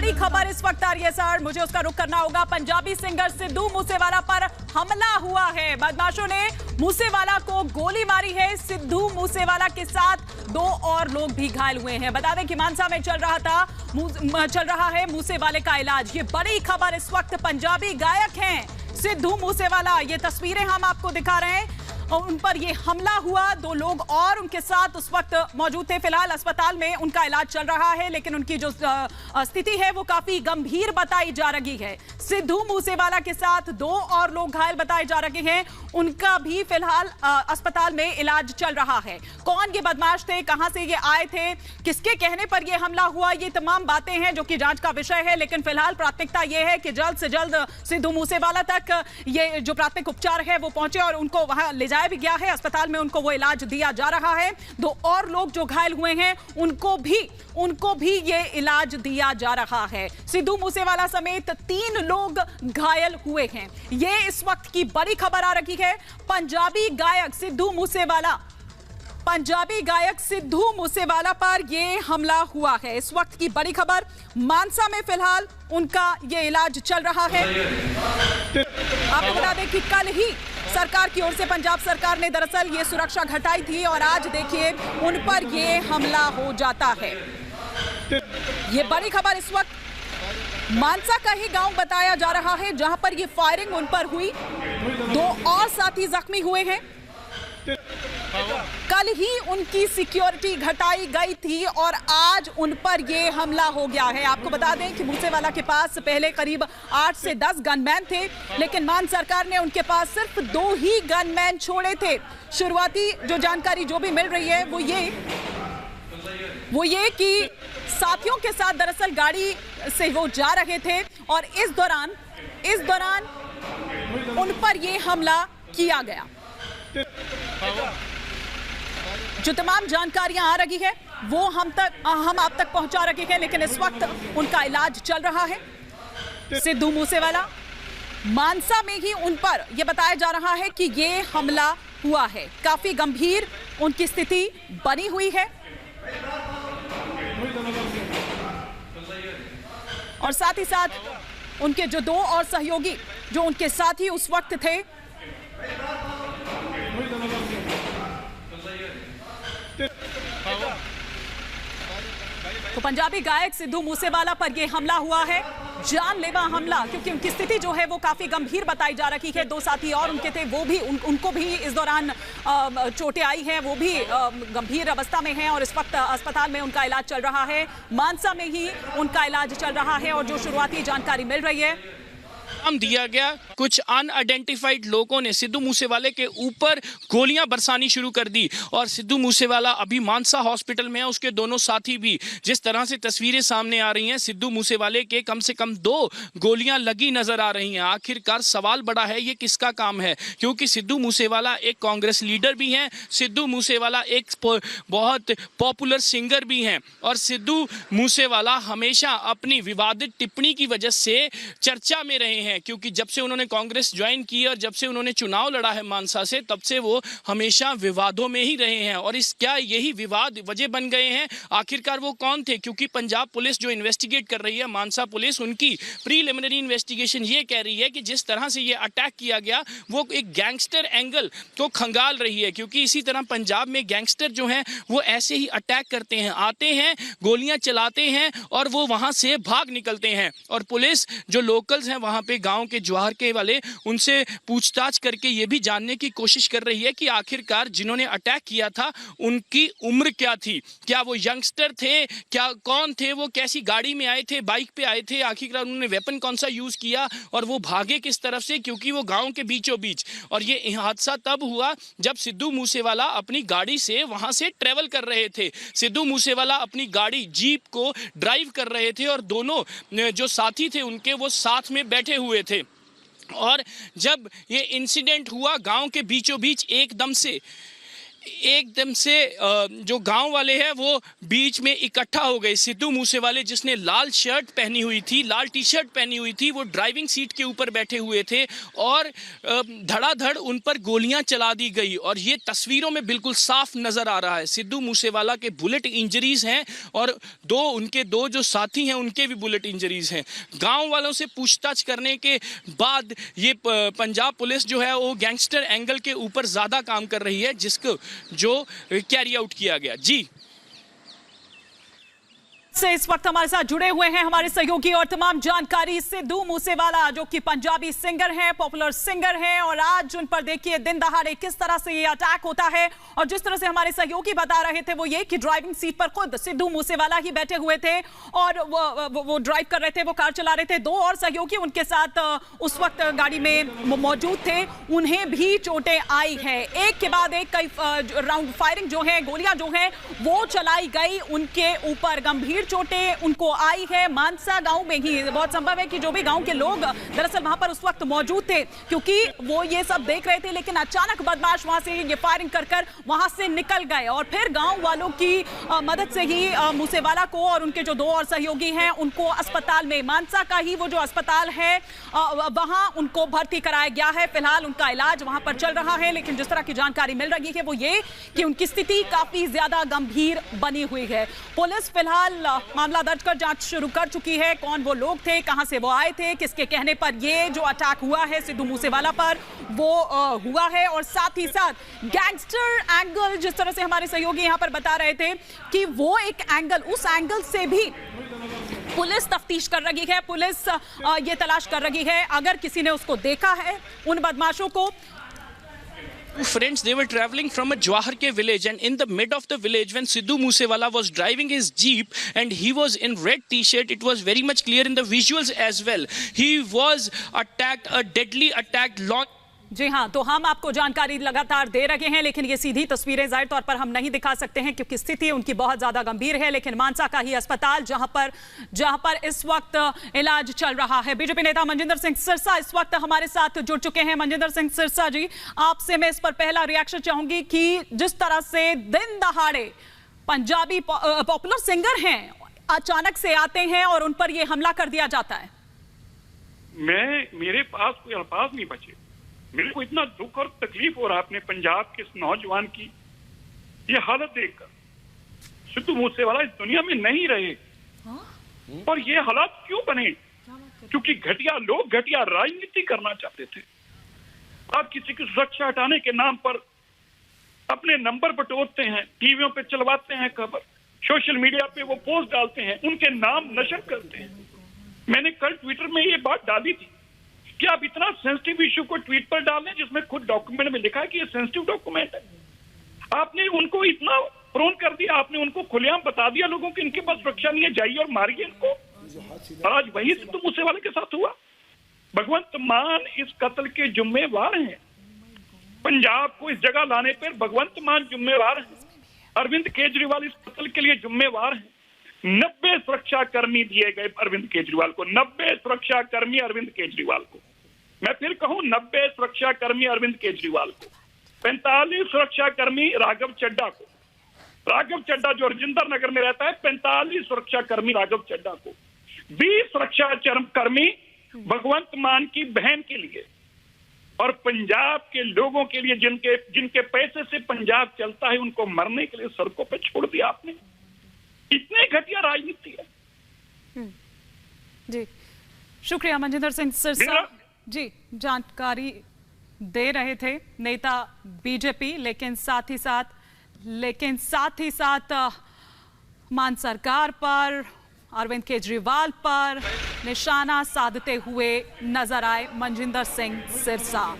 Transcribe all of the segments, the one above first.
बड़ी खबर इस वक्त आ रही है सर, मुझे उसका रुख करना होगा। पंजाबी सिंगर सिद्धू मूसेवाला पर हमला हुआ है। बदमाशों ने मूसेवाला को गोली मारी है। सिद्धू मूसेवाला के साथ 2 और लोग भी घायल हुए हैं। बता दें कि मानसा में चल रहा है मूसेवाले का इलाज। ये बड़ी खबर इस वक्त। पंजाबी गायक हैं सिद्धू मूसेवाला, ये तस्वीरें हम आपको दिखा रहे हैं। उन पर ये हमला हुआ, 2 लोग और उनके साथ उस वक्त मौजूद थे। फिलहाल अस्पताल में उनका इलाज चल रहा है, लेकिन उनकी जो स्थिति है वो काफी गंभीर बताई जा रही है। सिद्धू मूसेवाला के साथ 2 और लोग घायल बताए जा रहे हैं। उनका भी फिलहाल अस्पताल में इलाज चल रहा है। कौन ये बदमाश थे, कहां से ये आए थे, किसके कहने पर ये हमला हुआ, ये तमाम बातें हैं जो कि जांच का विषय है। लेकिन फिलहाल प्राथमिकता ये है कि जल्द से जल्द सिद्धू मूसेवाला तक ये जो प्राथमिक उपचार है वो पहुंचे और उनको वहां ले जाया भी गया है। अस्पताल में उनको वो इलाज दिया जा रहा है। 2 और लोग जो घायल हुए हैं उनको भी ये इलाज दिया जा रहा है। सिद्धू मूसेवाला समेत 3 लोग घायल हुए हैं। ये इस वक्त की बड़ी खबर आ रही है। पंजाबी गायक सिद्धू मूसेवाला पर ये हमला हुआ है। इस वक्त की बड़ी खबर। मानसा में फिलहाल उनका ये इलाज चल रहा है। आपको बता दें कि कल ही सरकार की ओर से पंजाब सरकार ने दरअसल ये सुरक्षा घटाई थी और आज देखिए उन पर ये हमला हो जाता है। ये बड़ी खबर इस वक्त मानसा का ही गांव बताया जा रहा है, जहां पर ये फायरिंग उन पर हुई। 2 और साथी जख्मी हुए हैं। कल ही उनकी सिक्योरिटी घटाई गई थी और आज उन पर यह हमला हो गया है। आपको बता दें कि मूसेवाला के पास पहले करीब 8 से 10 गनमैन थे, लेकिन मान सरकार ने उनके पास सिर्फ 2 ही गनमैन छोड़े थे। शुरुआती जो जानकारी जो भी मिल रही है वो ये कि साथियों के साथ दरअसल गाड़ी से वो जा रहे थे और इस दौरान उन पर यह हमला किया गया। जो तमाम जानकारियां आ रही है वो हम आप तक पहुंचा रहे हैं, लेकिन इस वक्त उनका इलाज चल रहा है। सिद्धू मूसेवाला मानसा में ही उन पर यह बताया जा रहा है कि ये हमला हुआ है। काफी गंभीर उनकी स्थिति बनी हुई है और साथ ही साथ उनके जो 2 और सहयोगी जो उनके साथी उस वक्त थे तो पंजाबी गायक सिद्धू मूसेवाला पर यह हमला हुआ है, जानलेवा हमला, क्योंकि उनकी स्थिति जो है वो काफी गंभीर बताई जा रही है। 2 साथी और उनके थे, वो भी उनको भी इस दौरान चोटें आई हैं, वो भी गंभीर अवस्था में हैं और इस वक्त अस्पताल में उनका इलाज चल रहा है। मानसा में ही उनका इलाज चल रहा है और जो शुरुआती जानकारी मिल रही है दिया गया, कुछ अनआइडेंटिफाइड लोगों ने सिद्धू मूसेवाले के ऊपर गोलियां बरसानी शुरू कर दी और सिद्धू मूसेवाला अभी मानसा हॉस्पिटल में है, उसके दोनों साथी भी। जिस तरह से तस्वीरें सामने आ रही हैं, सिद्धू मूसेवाले के कम से कम 2 गोलियां लगी नजर आ रही हैं। आखिरकार सवाल बड़ा है, ये किसका काम है? क्योंकि सिद्धू मूसेवाला एक कांग्रेस लीडर भी हैं, सिद्धू मूसेवाला एक बहुत पॉपुलर सिंगर भी हैं और सिद्धू मूसेवाला हमेशा अपनी विवादित टिप्पणी की वजह से चर्चा में रहे हैं। क्योंकि जब से उन्होंने कांग्रेस ज्वाइन की और जब से उन्होंने चुनाव लड़ा है मानसा से, तब से वो हमेशा विवादों में ही रहे हैं और क्या यही विवाद वजह बन गए हैं? आखिरकार वो कौन थे? क्योंकि पंजाब पुलिस जो इन्वेस्टिगेट कर रही है, मानसा पुलिस, उनकी प्रीलिमिनरी इन्वेस्टिगेशन ये कह रही है कि जिस तरह से ये अटैक किया गया वो एक गैंगस्टर एंगल को खंगाल रही है। क्योंकि इसी तरह पंजाब में गैंगस्टर जो हैं वो ऐसे ही अटैक करते हैं, आते हैं, गोलियां चलाते हैं और वो वहां से भाग निकलते हैं। और पुलिस जो लोकल्स हैं वहां पे, गांव के जवाहर के वाले, उनसे पूछताछ करके ये भी जानने की कोशिश कर रही है कि आखिरकार जिन्होंने अटैक किया था उनकी उम्र क्या थी, क्या वो यंगस्टर थे, क्या कौन थे, वो कैसी गाड़ी में आए थे, बाइक पे आए थे, आखिरकार उन्होंने वेपन कौन सा यूज किया और वो भागे किस तरफ से, क्योंकि वो गांव के बीचों बीच। और ये हादसा तब हुआ जब सिद्धू मूसेवाला अपनी गाड़ी से वहां से ट्रेवल कर रहे थे। सिद्धू मूसेवाला अपनी गाड़ी जीप को ड्राइव कर रहे थे और दोनों जो साथी थे उनके वो साथ में बैठे हुए थे। और जब ये इंसिडेंट हुआ गांव के बीचों बीच एकदम से एकदम से जो गांव वाले हैं वो बीच में इकट्ठा हो गए। सिद्धू मूसेवाले जिसने लाल शर्ट पहनी हुई थी, लाल टी शर्ट पहनी हुई थी, वो ड्राइविंग सीट के ऊपर बैठे हुए थे और धड़ाधड़ उन पर गोलियां चला दी गई और ये तस्वीरों में बिल्कुल साफ नजर आ रहा है। सिद्धू मूसेवाला के बुलेट इंजरीज हैं और उनके दो जो साथी हैं उनके भी बुलेट इंजरीज हैं। गांव वालों से पूछताछ करने के बाद ये पंजाब पुलिस जो है वो गैंगस्टर एंगल के ऊपर ज्यादा काम कर रही है, जिसको जो कैरी आउट किया गया। जी से इस वक्त हमारे साथ जुड़े हुए हैं हमारे सहयोगी और तमाम जानकारी सिद्धू मूसेवाला जो कि पंजाबी सिंगर हैं, पॉपुलर सिंगर हैं और आज उन पर देखिए दिन दहाड़े किस तरह से ये अटैक होता है। और जिस तरह से हमारे सहयोगी बता रहे थे वो ये कि ड्राइविंग सीट पर खुद सिद्धू मूसेवाला ही बैठे हुए थे और वो ड्राइव कर रहे थे, वो कार चला रहे थे। दो और सहयोगी उनके साथ उस वक्त गाड़ी में मौजूद थे, उन्हें भी चोटें आई है। एक के बाद एक कई राउंड फायरिंग जो है, गोलियां जो है वो चलाई गई, उनके ऊपर गंभीर चोटें उनको आई है। मानसा गांव में ही बहुत संभव है कि जो भी गांव के लोग दरअसल वहां पर उस वक्त मौजूद थे क्योंकि वो ये सब देख रहे थे, लेकिन अचानक बदमाश वहां से ये फायरिंग कर वहां से निकल गए और फिर गांव वालों की मदद से ही मूसेवाला को और उनके जो दो और सहयोगी हैं उनको अस्पताल में, मानसा का ही वो जो अस्पताल है वहां उनको भर्ती कराया गया है। फिलहाल उनका इलाज वहां पर चल रहा है, लेकिन जिस तरह की जानकारी मिल रही है वो ये कि उनकी स्थिति काफी ज्यादा गंभीर बनी हुई है। पुलिस फिलहाल मामला दर्ज कर जांच शुरू कर चुकी है। कौन वो लोग थे, कहां से वो आए थे, किसके कहने पर ये जो अटैक हुआ है सिद्धू मूसेवाला पर वो हुआ है और साथ ही साथ गैंगस्टर एंगल जिस तरह से हमारे सहयोगी यहां पर बता रहे थे कि वो एक एंगल, उस एंगल से भी पुलिस तफ्तीश कर रही है, पुलिस ये तलाश कर रही है अगर किसी ने उसको देखा है उन बदमाशों को। Friends, they were traveling from a Jwaharke village and in the mid of the village when Siddhu Moosewala was driving his jeep and he was in red t-shirt, it was very much clear in the visuals as well. He was attacked, a deadly attack launched. जी हाँ, तो हम आपको जानकारी लगातार दे रहे हैं, लेकिन ये सीधी तस्वीरें जाहिर तौर पर हम नहीं दिखा सकते हैं क्योंकि स्थिति उनकी बहुत ज्यादा गंभीर है। लेकिन मानसा का ही अस्पताल जहां पर इस वक्त इलाज चल रहा है। बीजेपी नेता मनजिंदर सिंह सिरसा इस वक्त हमारे साथ जुड़ चुके हैं। मनजिंदर सिंह सिरसा जी, आपसे मैं इस पर पहला रिएक्शन चाहूंगी कि जिस तरह से दिन दहाड़े पंजाबी पॉपुलर सिंगर हैं अचानक से आते हैं और उन पर यह हमला कर दिया जाता है। मेरे पास कोई अल्फाज नहीं बचे। मेरे को इतना दुख और तकलीफ हो रहा है अपने पंजाब के इस नौजवान की ये हालत देखकर। सिद्धू मूसेवाला इस दुनिया में नहीं रहे और ये हालात क्यों बने? क्योंकि घटिया लोग घटिया राजनीति करना चाहते थे। आप किसी की सुरक्षा हटाने के नाम पर अपने नंबर बटोरते हैं, टीवियों पे चलवाते हैं खबर, सोशल मीडिया पे वो पोस्ट डालते हैं, उनके नाम नशर करते हैं। मैंने कल ट्विटर में ये बात डाली थी कि आप इतना सेंसिटिव इशू को ट्वीट पर डालें जिसमें खुद डॉक्यूमेंट में लिखा है कि ये सेंसिटिव डॉक्यूमेंट है। आपने उनको इतना प्रोन कर दिया, आपने उनको खुलेआम बता दिया लोगों की इनके पास सुरक्षा नहीं है, जाइए और मारिए इनको। आज वही सिद्धू मूसेवाले के साथ हुआ। भगवंत मान इस कत्ल के जिम्मेवार हैं। पंजाब को इस जगह लाने पर भगवंत मान जिम्मेवार हैं। अरविंद केजरीवाल इस कत्ल के लिए जिम्मेवार हैं। 90 सुरक्षा कर्मी दिए गए अरविंद केजरीवाल को, 90 सुरक्षा कर्मी अरविंद केजरीवाल को। मैं फिर कहूं 90 सुरक्षा कर्मी अरविंद केजरीवाल को, 45 सुरक्षा कर्मी राघव चड्डा को, राघव चड्डा जो रजिंदर नगर में रहता है, 45 सुरक्षा कर्मी राघव चड्डा को, 20 सुरक्षा कर्मी भगवंत मान की बहन के लिए और पंजाब के लोगों के लिए जिनके पैसे से पंजाब चलता है, उनको मरने के लिए सड़कों पर छोड़ दिया आपने। इतने घटिया राजनीति है। जी शुक्रिया मनजिंदर सिंह सिरसा जी, जानकारी दे रहे थे नेता बीजेपी, लेकिन साथ ही साथ मान सरकार पर, अरविंद केजरीवाल पर निशाना साधते हुए नजर आए मनजिंदर सिंह सिरसा।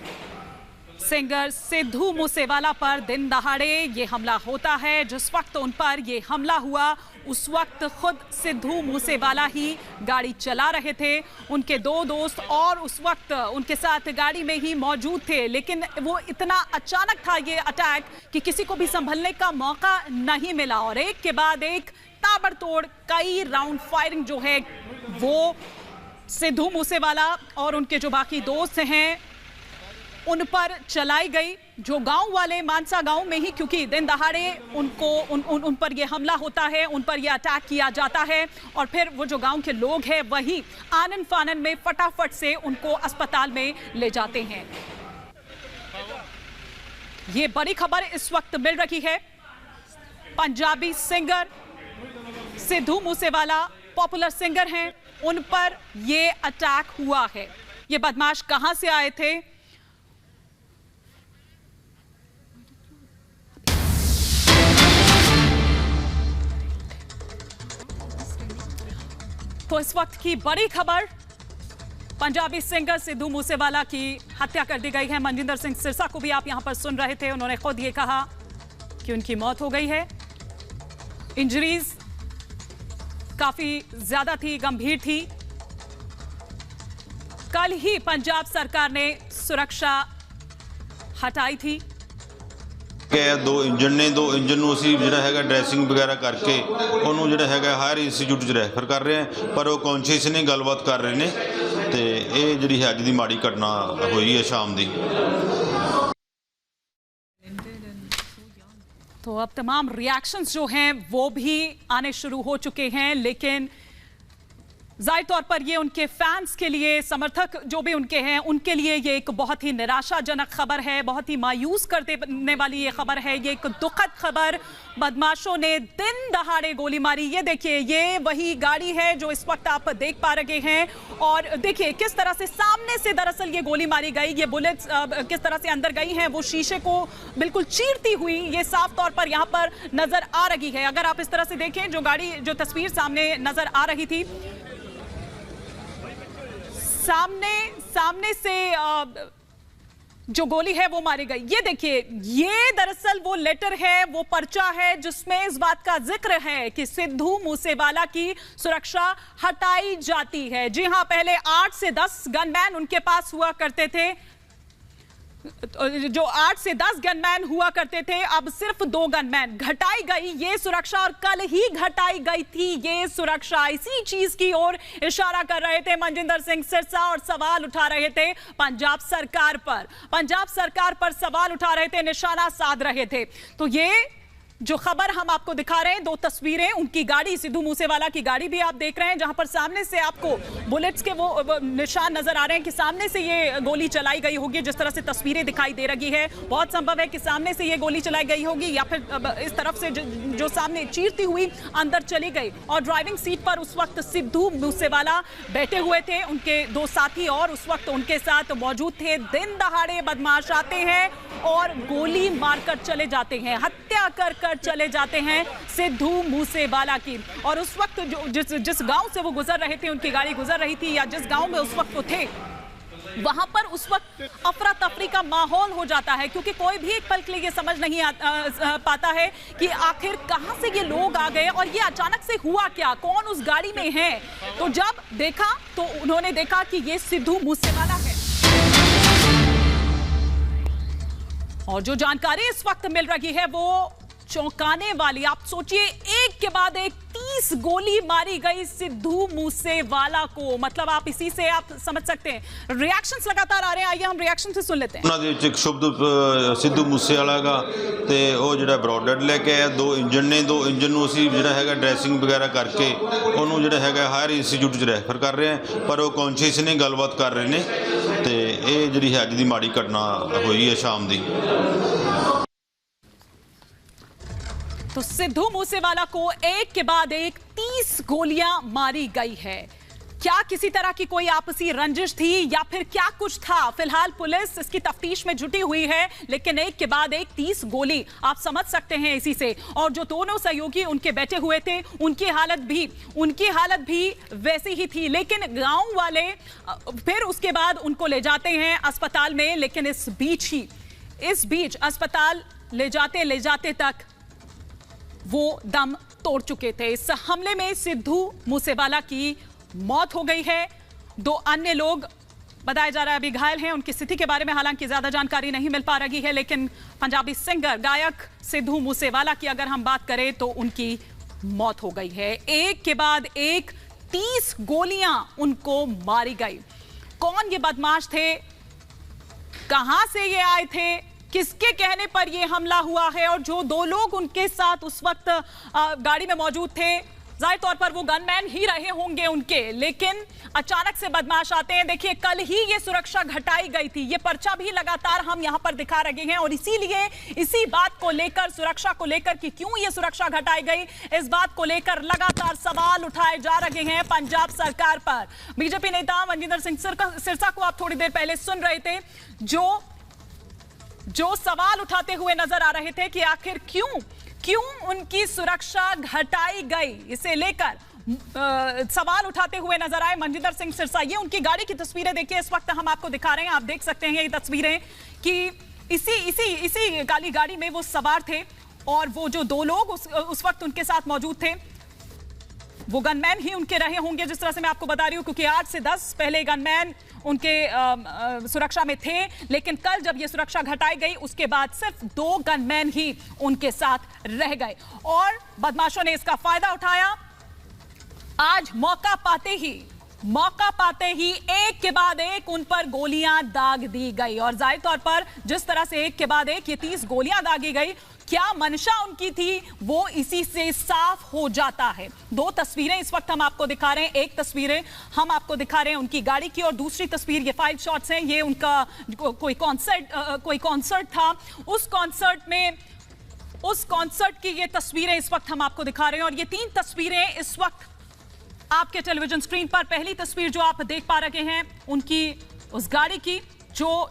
सिंगर सिद्धू मूसेवाला पर दिन दहाड़े ये हमला होता है। जिस वक्त उन पर ये हमला हुआ उस वक्त खुद सिद्धू मूसेवाला ही गाड़ी चला रहे थे, उनके दो दोस्त और उस वक्त उनके साथ गाड़ी में ही मौजूद थे, लेकिन वो इतना अचानक था ये अटैक कि किसी को भी संभलने का मौका नहीं मिला और एक के बाद एक ताबड़तोड़ कई राउंड फायरिंग जो है वो सिद्धू मूसेवाला और उनके जो बाकी दोस्त हैं उन पर चलाई गई। जो गांव वाले मानसा गांव में ही, क्योंकि दिन दहाड़े उन पर यह हमला होता है, उन पर यह अटैक किया जाता है और फिर वो जो गांव के लोग हैं वही आनन फानन में फटाफट से उनको अस्पताल में ले जाते हैं। ये बड़ी खबर इस वक्त मिल रही है। Punjabi singer Sidhu Moosewala popular singer हैं, उन पर ये अटैक हुआ है। ये बदमाश कहां से आए थे? तो इस वक्त की बड़ी खबर, पंजाबी सिंगर सिद्धू मूसेवाला की हत्या कर दी गई है। मनजिंदर सिंह सिरसा को भी आप यहां पर सुन रहे थे, उन्होंने खुद ये कहा कि उनकी मौत हो गई है। इंजरीज काफी ज्यादा थी, गंभीर थी। कल ही पंजाब सरकार ने सुरक्षा हटाई थी। दो इंजन ने, दो इंजन ਨੂੰ ਅਸੀਂ ਜਿਹੜਾ ਹੈਗਾ ਡਰੈਸਿੰਗ ਵਗੈਰਾ ਕਰਕੇ ਉਹਨੂੰ ਜਿਹੜਾ ਹੈਗਾ ਹਾਇਰ ਇੰਸਟੀਚਿਊਟ 'ਚ ਰੈਫਰ ਕਰ ਰਹੇ ਹਾਂ, ਪਰ ਉਹ ਕੌਨਸ਼ੀਅਸ ਨੇ, ਗੱਲਬਾਤ ਕਰ ਰਹੇ ਨੇ ਤੇ ਇਹ ਜਿਹੜੀ ਹੈ ਅੱਜ ਦੀ ਮਾੜੀ ਘਟਨਾ ਹੋਈ ਹੈ ਸ਼ਾਮ ਦੀ। तो अब तमाम रिएक्शंस जो हैं वो भी आने शुरू हो चुके हैं, लेकिन जाहिर तौर पर ये उनके फैंस के लिए, समर्थक जो भी उनके हैं, उनके लिए ये एक बहुत ही निराशाजनक खबर है, बहुत ही मायूस कर देने वाली ये खबर है। ये एक दुखद खबर। बदमाशों ने दिन दहाड़े गोली मारी। ये देखिए, ये वही गाड़ी है जो इस वक्त आप देख पा रहे हैं और देखिए किस तरह से सामने से दरअसल ये गोली मारी गई। ये बुलेट्स किस तरह से अंदर गई हैं, वो शीशे को बिल्कुल चीरती हुई ये साफ तौर पर यहाँ पर नजर आ रही है। अगर आप इस तरह से देखें, जो गाड़ी, जो तस्वीर सामने नजर आ रही थी, सामने से जो गोली है वो मारी गई। ये देखिए, ये दरअसल वो लेटर है, वो पर्चा है जिसमें इस बात का जिक्र है कि सिद्धू मूसेवाला की सुरक्षा हटाई जाती है। जी हां, पहले 8 से 10 गनमैन उनके पास हुआ करते थे, जो 8 से 10 गनमैन हुआ करते थे, अब सिर्फ 2 गनमैन। घटाई गई ये सुरक्षा और कल ही घटाई गई थी ये सुरक्षा। इसी चीज की ओर इशारा कर रहे थे मनजिंदर सिंह सिरसा और सवाल उठा रहे थे पंजाब सरकार पर सवाल उठा रहे थे, निशाना साध रहे थे। तो ये जो खबर हम आपको दिखा रहे हैं, 2 तस्वीरें, उनकी गाड़ी, सिद्धू मूसेवाला की गाड़ी भी आप देख रहे हैं, जहां पर सामने से आपको बुलेट्स के वो निशान नजर आ रहे हैं कि सामने से ये गोली चलाई गई होगी। जिस तरह से तस्वीरें दिखाई दे रही है, बहुत संभव है कि सामने से ये गोली चलाई गई होगी या फिर इस तरफ से जो सामने चीरती हुई अंदर चली गई। और ड्राइविंग सीट पर उस वक्त सिद्धू मूसेवाला बैठे हुए थे, उनके 2 साथी और उस वक्त उनके साथ मौजूद थे। दिन दहाड़े बदमाश आते हैं और गोली मारकर चले जाते हैं, हत्या कर चले जाते हैं सिद्धू मूसेवाला की। और उस वक्त जिस गांव से वो गुजर रहे थे, उनकी गाड़ी गुजर रही थी, या जिस गांव में उस वक्त वो थे, वहां पर उस वक्त अफरा तफरी का माहौल हो जाता है, क्योंकि कोई भी एक पल के लिए ये समझ नहीं पाता है कि आखिर कहां से ये लोग आ गए और ये अचानक से हुआ क्या, कौन उस गाड़ी में है। तो जब देखा तो उन्होंने देखा कि ये सिद्धू मूसेवाला है। और जो जानकारी इस वक्त मिल रही है वो चौंकाने वाली। आप सोचिए, एक के बाद एक 30 गोली मारी गई सिद्धू मूसेवाला को। मतलब आप इसी से आप समझ सकते हैं। रिएक्शंस लगातार आ रहे हैं, आइए हम रिएक्शन से सुन लेते हैं। ਉਹਨਾਂ ਦੇ ਵਿੱਚ ਇੱਕ ਸ਼ਬਦ ਸਿੱਧੂ ਮੂਸੇਵਾਲਾ ਦਾ ਤੇ ਉਹ ਜਿਹੜਾ ਬਰੋਡਰ ਲੈ ਕੇ ਆਇਆ, 2 ਇੰਜਨ ਨੇ, 2 ਇੰਜਨ ਨੂੰ ਅਸੀਂ ਜਿਹੜਾ ਹੈਗਾ ਡਰੈਸਿੰਗ ਵਗੈਰਾ ਕਰਕੇ ਉਹਨੂੰ ਜਿਹੜਾ ਹੈਗਾ ਹਾਇਰ ਇੰਸਟੀਚਿਊਟ 'ਚ ਰੈਫਰ ਕਰ ਰਹੇ ਹਾਂ, ਪਰ ਉਹ ਕੌਨਸ਼ੀਅਸ ਨੇ, ਗੱਲਬਾਤ ਕਰ ਰਹੇ ਨੇ ਤੇ ਇਹ ਜਿਹੜੀ ਹੈ ਅੱਜ ਦੀ ਮਾੜੀ ਘਟਨਾ ਹੋਈ ਹੈ ਸ਼ਾਮ ਦੀ। तो सिद्धू मूसेवाला को एक के बाद एक 30 गोलियां मारी गई है। क्या किसी तरह की कोई आपसी रंजिश थी या फिर क्या कुछ था? फिलहाल पुलिस इसकी तफ्तीश में जुटी हुई है, लेकिन एक के बाद एक 30 गोली आप समझ सकते हैं इसी से। और जो दोनों सहयोगी उनके बैठे हुए थे, उनकी हालत भी वैसी ही थी। लेकिन गांव वाले फिर उसके बाद उनको ले जाते हैं अस्पताल में, लेकिन इस बीच अस्पताल ले जाते तक वो दम तोड़ चुके थे। इस हमले में सिद्धू मूसेवाला की मौत हो गई है। 2 अन्य लोग बताया जा रहा है अभी घायल हैं। उनकी स्थिति के बारे में हालांकि ज्यादा जानकारी नहीं मिल पा रही है, लेकिन पंजाबी सिंगर, गायक सिद्धू मूसेवाला की अगर हम बात करें तो उनकी मौत हो गई है। एक के बाद एक 30 गोलियां उनको मारी गई। कौन ये बदमाश थे, कहां से ये आए थे, किसके कहने पर ये हमला हुआ है, और जो 2 लोग उनके साथ उस वक्त गाड़ी में मौजूद थे, जाहिर तौर पर वो गनमैन ही रहे होंगे उनके, लेकिन अचानक से बदमाश आते हैं। देखिए, कल ही ये सुरक्षा घटाई गई थी, ये पर्चा भी लगातार हम यहां पर दिखा रहे हैं, और इसीलिए इसी बात को लेकर, सुरक्षा को लेकर कि क्यों ये सुरक्षा घटाई गई, इस बात को लेकर लगातार सवाल उठाए जा रहे हैं पंजाब सरकार पर। बीजेपी नेता मनजिंदर सिंह सिरसा को आप थोड़ी देर पहले सुन रहे थे, जो सवाल उठाते हुए नजर आ रहे थे कि आखिर क्यों उनकी सुरक्षा घटाई गई, इसे लेकर सवाल उठाते हुए नजर आए मनजिंदर सिंह सिरसा। ये उनकी गाड़ी की तस्वीरें देखिए, इस वक्त हम आपको दिखा रहे हैं, आप देख सकते हैं ये तस्वीरें कि इसी काली गाड़ी में वो सवार थे, और वो जो 2 लोग उस वक्त उनके साथ मौजूद थे वो गनमैन ही उनके रहे होंगे, जिस तरह से मैं आपको बता रही हूं, क्योंकि 8 से 10 पहले गनमैन उनके सुरक्षा में थे, लेकिन कल जब ये सुरक्षा घटाई गई उसके बाद सिर्फ 2 गनमैन ही उनके साथ रह गए, और बदमाशों ने इसका फायदा उठाया। आज मौका पाते ही एक के बाद एक उन पर गोलियां दाग दी गई, और जाहिर तौर पर जिस तरह से एक के बाद एक ये 30 गोलियां दागी गई, क्या मंशा उनकी थी वो इसी से साफ हो जाता है। 2 तस्वीरें इस वक्त हम आपको दिखा रहे हैं, एक तस्वीरें हम आपको दिखा रहे हैं उनकी गाड़ी की, और दूसरी तस्वीर ये 5 शॉट्स हैं, ये उनका कोई कॉन्सर्ट था, उस कॉन्सर्ट की ये तस्वीरें इस वक्त हम आपको दिखा रहे हैं। और ये 3 तस्वीरें इस वक्त आपके टेलीविजन स्क्रीन पर, पहली तस्वीर जो आप देख पा रहे हैं उनकी उस गाड़ी की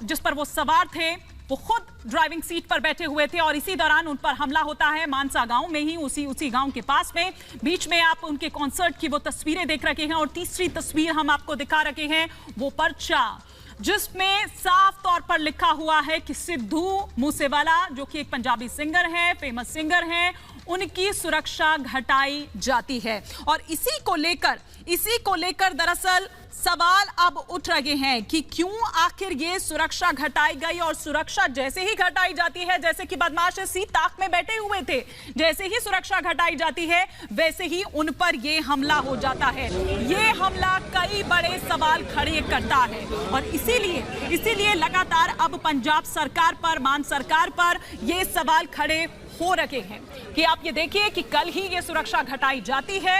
जिस पर वो सवार थे, वो खुद ड्राइविंग सीट पर बैठे हुए थे, और इसी दौरान उन पर हमला होता है मानसा गांव में ही, उसी गांव के पास में। बीच में आप उनके कॉन्सर्ट की वो तस्वीरें देख रहे हैं, और तीसरी तस्वीर हम आपको दिखा रहे हैं वो पर्चा जिसमें साफ तौर पर लिखा हुआ है कि सिद्धू मूसेवाला, जो कि एक पंजाबी सिंगर हैं, फेमस सिंगर हैं, उनकी सुरक्षा घटाई जाती है। और इसी को लेकर दरअसल सवाल अब उठ रहे हैं कि क्यों आखिर ये सुरक्षा घटाई गई, और सुरक्षा जैसे ही घटाई जाती है, जैसे कि बदमाश इसी ताक में बैठे हुए थे, जैसे ही सुरक्षा घटाई जाती है वैसे ही उन पर ये हमला हो जाता है। ये हमला कई बड़े सवाल खड़े करता है, और इसीलिए लगातार अब पंजाब सरकार पर, मान सरकार पर ये सवाल खड़े हो रहे हैं कि आप ये देखिए कि कल ही ये सुरक्षा घटाई जाती है,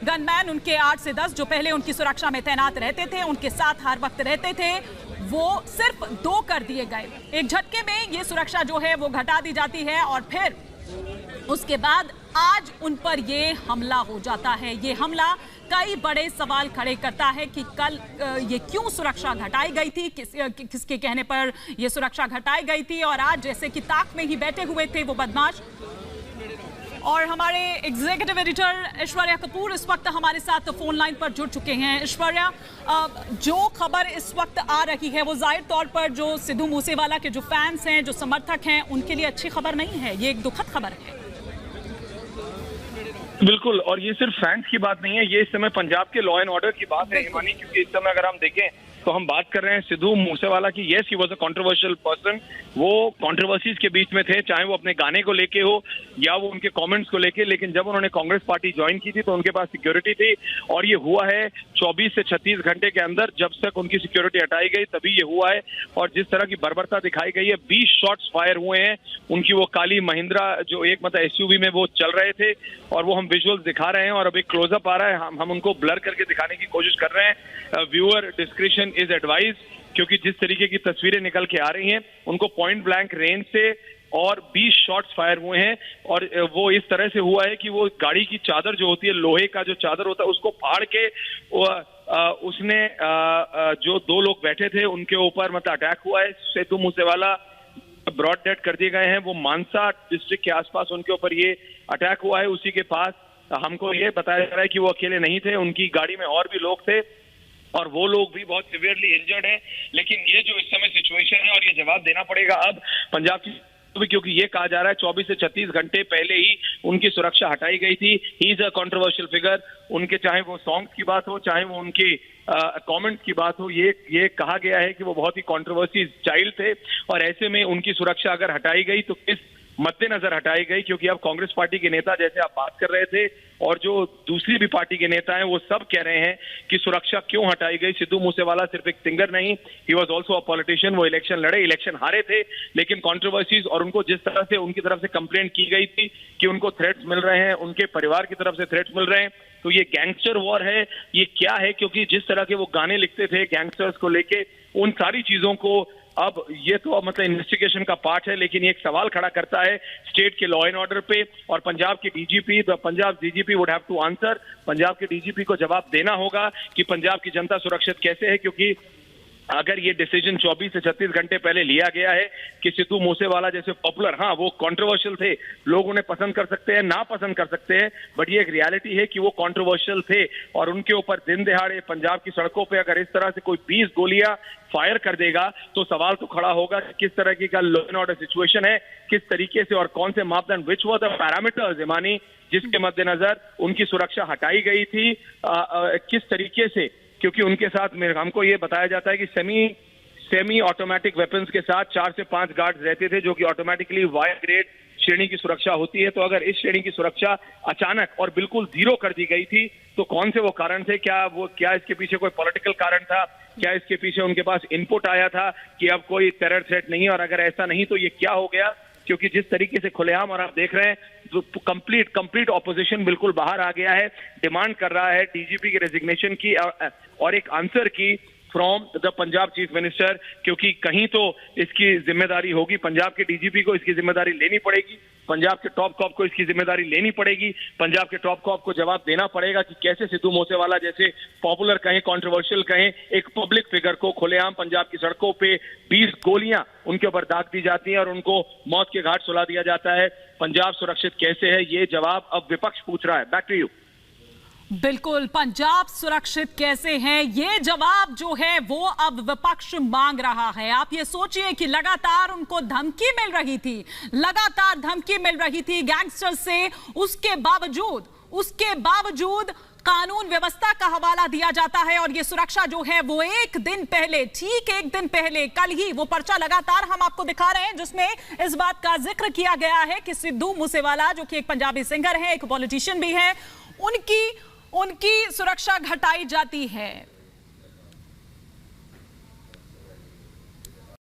गनमैन उनके 8 से 10 जो पहले उनकी सुरक्षा में तैनात रहते थे, उनके साथ हर वक्त रहते थे, वो सिर्फ 2 कर दिए गए। एक झटके में ये सुरक्षा जो है वो घटा दी जाती है, और फिर उसके बाद आज उन पर ये हमला हो जाता है। ये हमला कई बड़े सवाल खड़े करता है कि कल ये क्यों सुरक्षा घटाई गई थी, किसके कहने पर ये सुरक्षा घटाई गई थी, और आज जैसे कि ताक में ही बैठे हुए थे वो बदमाश। और हमारे एग्जीक्यूटिव एडिटर ऐश्वर्या कपूर इस वक्त हमारे साथ फोन लाइन पर जुड़ चुके हैं। ऐश्वर्या, जो खबर इस वक्त आ रही है वो जाहिर तौर पर जो सिद्धू मूसेवाला के जो फैंस हैं, जो समर्थक हैं, उनके लिए अच्छी खबर नहीं है, ये एक दुखद खबर है। बिल्कुल, और ये सिर्फ फैंस की बात नहीं है, ये इस समय पंजाब के लॉ एंड ऑर्डर की बात है हिमानी, क्योंकि इस समय अगर हम देखें तो हम बात कर रहे हैं सिद्धू मूसेवाला की। Yes, he was a controversial person, वो कंट्रोवर्सीज के बीच में थे, चाहे वो अपने गाने को लेके हो या वो उनके कमेंट्स को लेके, लेकिन जब उन्होंने कांग्रेस पार्टी ज्वाइन की थी तो उनके पास सिक्योरिटी थी, और ये हुआ है 24 से 36 घंटे के अंदर, जब तक उनकी सिक्योरिटी हटाई गई तभी ये हुआ है। और जिस तरह की बर्बरता दिखाई गई है, 20 शॉट्स फायर हुए हैं उनकी वो काली महिंद्रा जो एक मतलब एसयूवी में वो चल रहे थे, और वो हम विजुअल्स दिखा रहे हैं, और अब एक क्लोजअप आ रहा है, हम उनको ब्लर करके दिखाने की कोशिश कर रहे हैं। व्यूअर डिस्क्रिप्शन इज एडवाइज, क्योंकि जिस तरीके की तस्वीरें निकल के आ रही हैं, उनको पॉइंट ब्लैंक रेंज से और 20 शॉट्स फायर हुए हैं, और वो इस तरह से हुआ है कि वो गाड़ी की चादर जो होती है, लोहे का जो चादर होता है, उसको फाड़ के उसने जो 2 लोग बैठे थे उनके ऊपर मतलब अटैक हुआ है। सिद्धू मूसेवाला ब्रॉड डेड कर दिए गए हैं, वो मानसा डिस्ट्रिक्ट के आसपास उनके ऊपर ये अटैक हुआ है। उसी के पास हमको ये बताया जा रहा है कि वो अकेले नहीं थे, उनकी गाड़ी में और भी लोग थे, और वो लोग भी बहुत सिवियरली इंजर्ड हैं। लेकिन ये जो इस समय सिचुएशन है, और ये जवाब देना पड़ेगा अब पंजाब की, क्योंकि ये कहा जा रहा है 24 से 36 घंटे पहले ही उनकी सुरक्षा हटाई गई थी। He is a controversial figure, उनके चाहे वो सॉन्ग्स की बात हो, चाहे वो उनकी कमेंट्स की बात हो, ये कहा गया है कि वो बहुत ही कंट्रोवर्सी चाइल्ड थे, और ऐसे में उनकी सुरक्षा अगर हटाई गई तो किस मद्देनजर हटाई गई, क्योंकि अब कांग्रेस पार्टी के नेता, जैसे आप बात कर रहे थे, और जो दूसरी भी पार्टी के नेता हैं, वो सब कह रहे हैं कि सुरक्षा क्यों हटाई गई। सिद्धू मूसेवाला सिर्फ एक सिंगर नहीं, he was also a politician. वो इलेक्शन लड़े, इलेक्शन हारे थे, लेकिन कॉन्ट्रोवर्सीज और उनको जिस तरह से उनकी तरफ से कंप्लेंट की गई थी कि उनको थ्रेट्स मिल रहे हैं, उनके परिवार की तरफ से थ्रेट्स मिल रहे हैं, तो ये गैंगस्टर वॉर है, ये क्या है? क्योंकि जिस तरह के वो गाने लिखते थे गैंगस्टर्स को लेके, उन सारी चीजों को अब ये तो मतलब इन्वेस्टिगेशन का पार्ट है, लेकिन ये एक सवाल खड़ा करता है स्टेट के लॉ एंड ऑर्डर पे। और पंजाब के DGP, the Punjab DGP would have to answer. Punjab के डीजीपी को जवाब देना होगा कि पंजाब की जनता सुरक्षित कैसे है, क्योंकि अगर ये डिसीजन 24 से 36 घंटे पहले लिया गया है कि सिद्धू मूसेवाला जैसे पॉपुलर, हाँ वो कंट्रोवर्शियल थे, लोग उन्हें पसंद कर सकते हैं, ना पसंद कर सकते हैं, बट ये एक रियलिटी है कि वो कंट्रोवर्शियल थे, और उनके ऊपर दिन दहाड़े पंजाब की सड़कों पे अगर इस तरह से कोई 20 गोलियां फायर कर देगा, तो सवाल तो खड़ा होगा कि किस तरह की का लॉ एंड ऑर्डर सिचुएशन है, किस तरीके से और कौन से मापदंड, विच वर द पैरामीटर्स ईमानी जिसके मद्देनजर उनकी सुरक्षा हटाई गई थी, किस तरीके से, क्योंकि उनके साथ हमको ये बताया जाता है कि सेमी ऑटोमेटिक वेपन्स के साथ 4 से 5 गार्ड्स रहते थे, जो कि ऑटोमेटिकली वायर ग्रेड श्रेणी की सुरक्षा होती है। तो अगर इस श्रेणी की सुरक्षा अचानक और बिल्कुल जीरो कर दी गई थी, तो कौन से वो कारण थे? क्या इसके पीछे कोई पॉलिटिकल कारण था? क्या इसके पीछे उनके पास इनपुट आया था कि अब कोई टेरर थ्रेट नहीं है? और अगर ऐसा नहीं तो ये क्या हो गया? क्योंकि जिस तरीके से खुलेआम, और आप देख रहे हैं जो कंप्लीट ऑपोजिशन बिल्कुल बाहर आ गया है, डिमांड कर रहा है डीजीपी के रेजिग्नेशन की और एक आंसर की from the Punjab chief minister, क्योंकि कहीं तो इसकी जिम्मेदारी होगी, पंजाब के डीजीपी को इसकी जिम्मेदारी लेनी पड़ेगी, पंजाब के टॉप कॉप को इसकी जिम्मेदारी लेनी पड़ेगी, पंजाब के टॉप कॉप को जवाब देना पड़ेगा कि कैसे सिद्धू मूसेवाला जैसे पॉपुलर कहें, कंट्रोवर्शियल कहें, एक पब्लिक फिगर को खुलेआम पंजाब की सड़कों पे 20 गोलियां उनके ऊपर दाग दी जाती हैं और उनको मौत के घाट सुला दिया जाता है। पंजाब सुरक्षित कैसे है, ये जवाब अब विपक्ष पूछ रहा है। Back to you. बिल्कुल, पंजाब सुरक्षित कैसे हैं, ये जवाब जो है वो अब विपक्ष मांग रहा है। आप ये सोचिए कि लगातार उनको धमकी मिल रही थी, लगातार धमकी मिल रही थी गैंगस्टर से, उसके बावजूद कानून व्यवस्था का हवाला दिया जाता है। और ये सुरक्षा जो है वो एक दिन पहले कल ही वो पर्चा लगातार हम आपको दिखा रहे हैं, जिसमें इस बात का जिक्र किया गया है कि सिद्धू मूसेवाला, जो कि एक पंजाबी सिंगर है, एक पॉलिटिशियन भी है, उनकी सुरक्षा घटाई जाती है।